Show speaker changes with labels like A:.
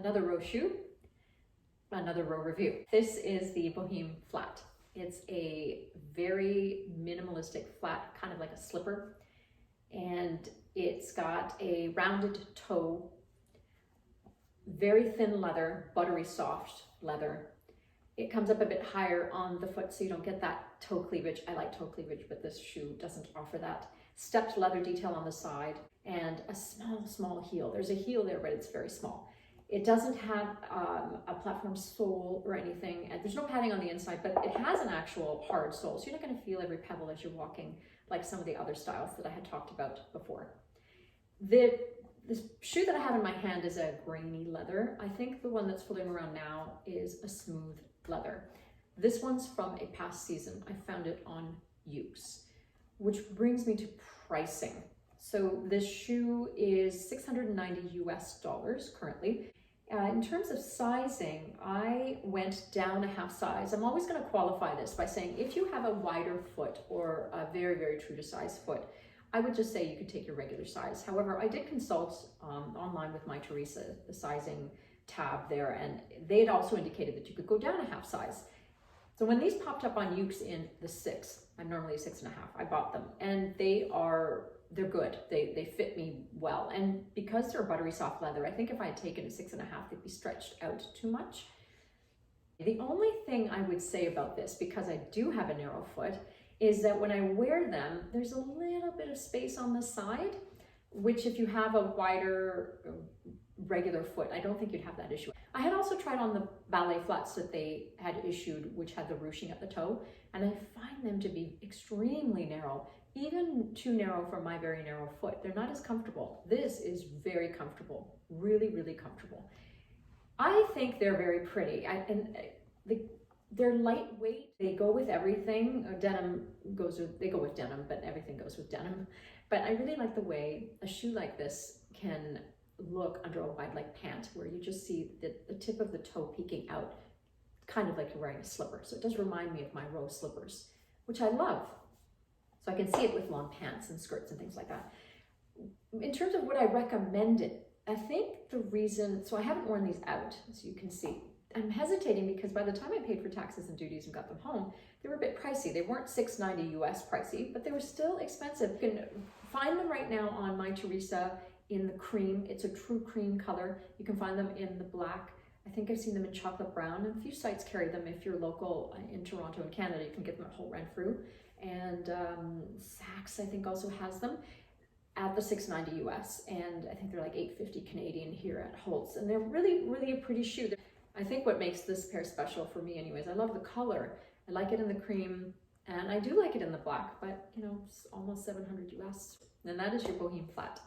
A: another Row shoe, another Row review. This is the Boheme flat. It's a very minimalistic flat, kind of like a slipper. And it's got a rounded toe, very thin leather, buttery soft leather. It comes up a bit higher on the foot so you don't get that toe cleavage. I like toe cleavage, but this shoe doesn't offer that. Stepped leather detail on the side and a small heel. There's a heel there, but it's very small. It doesn't have a platform sole or anything, and there's no padding on the inside, but it has an actual hard sole, so you're not going to feel every pebble as you're walking like some of the other styles that I had talked about before. The shoe that I have in my hand is a grainy leather. I think the one that's floating around now is a smooth leather. This one's from a past season. I found it on Ukes, which brings me to pricing. So this shoe is $690 US currently. In terms of sizing, I went down a half size. I'm always going to qualify this by saying if you have a wider foot or a very, very true to size foot, I would just say you could take your regular size. However, I did consult online with my Teresa, the sizing tab there, and they had also indicated that you could go down a half size. So when these popped up on Ukes in the 6, I'm normally a 6.5, I bought them, and they're good. They fit me well. And because they're buttery soft leather, I think if I had taken a 6.5, they'd be stretched out too much. The only thing I would say about this, because I do have a narrow foot, is that when I wear them, there's a little bit of space on the side, which if you have a wider regular foot, I don't think you'd have that issue. I had also tried on the ballet flats that they had issued, which had the ruching at the toe, and I find them to be extremely narrow, even too narrow for my very narrow foot. They're not as comfortable. This is very comfortable, really, really comfortable. I think they're very pretty. They're lightweight. They go with everything. They go with denim, but everything goes with denim. But I really like the way a shoe like this can look under a wide leg pant, where you just see the tip of the toe peeking out, kind of like you're wearing a slipper. So it does remind me of my Row slippers, which I love. So I can see it with long pants and skirts and things like that. In terms of what I recommend it, I think the reason, so I haven't worn these out, so you can see. I'm hesitating because by the time I paid for taxes and duties and got them home, they were a bit pricey. They weren't $690 US pricey, but they were still expensive. You can find them right now on my Teresa in the cream. It's a true cream color. You can find them in the black. I think I've seen them in chocolate brown, and a few sites carry them. If you're local in Toronto and Canada, you can get them at Holt Renfrew. And Saks, I think, also has them at the $690 US, and I think they're like $850 Canadian here at Holt's. And they're really, really a pretty shoe. I think what makes this pair special for me anyways, I love the color. I like it in the cream, and I do like it in the black, but you know, it's almost $700 US. And that is your Boheme flat.